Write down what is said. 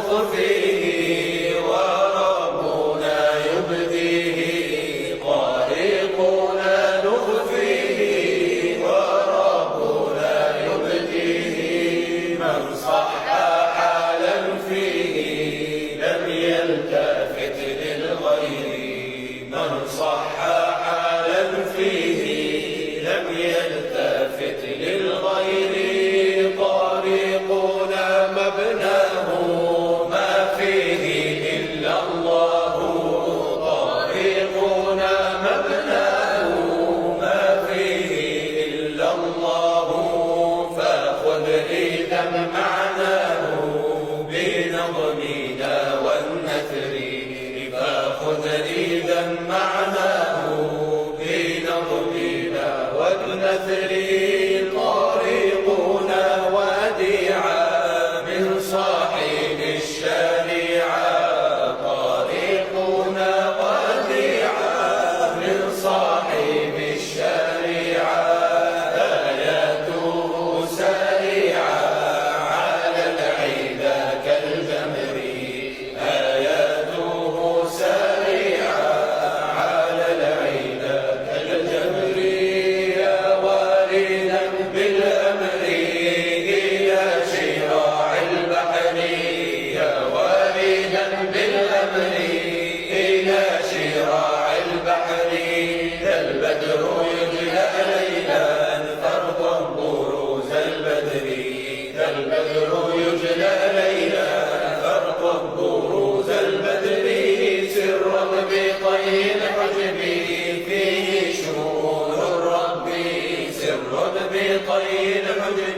نخفيه وربنا يبديه، طريقنا نخفيه وربنا يبديه. من صح حالا فيه لم يلتفت للغير، من صح حالا فيه لم يلتفت للغير. طريقنا مبناه ما فيه إلا الله، طريقنا مبناه ما فيه إلا الله. فخذ إذا معناه بنظمنا والنثر، فخذ إذا معناه بنظمنا والنثر. طريقنا وديعة من صاحب الشريعة، طريقنا وديعة من صاحب الشريعة. آياته سريعة على العدا كالجمر، آياته سريعة على العدا كالجمر. يا واردا بالأمر إلى شراع البحر، يا واردا بالأمر إلى شراع البحر. ذا البدر يجلى ليلا فرضا بروز البدر، ذا البدر يجلى ليلا فرضا بروز البدر. سرا بطي الحجب فيه شؤون الرب، سر بطي الحجب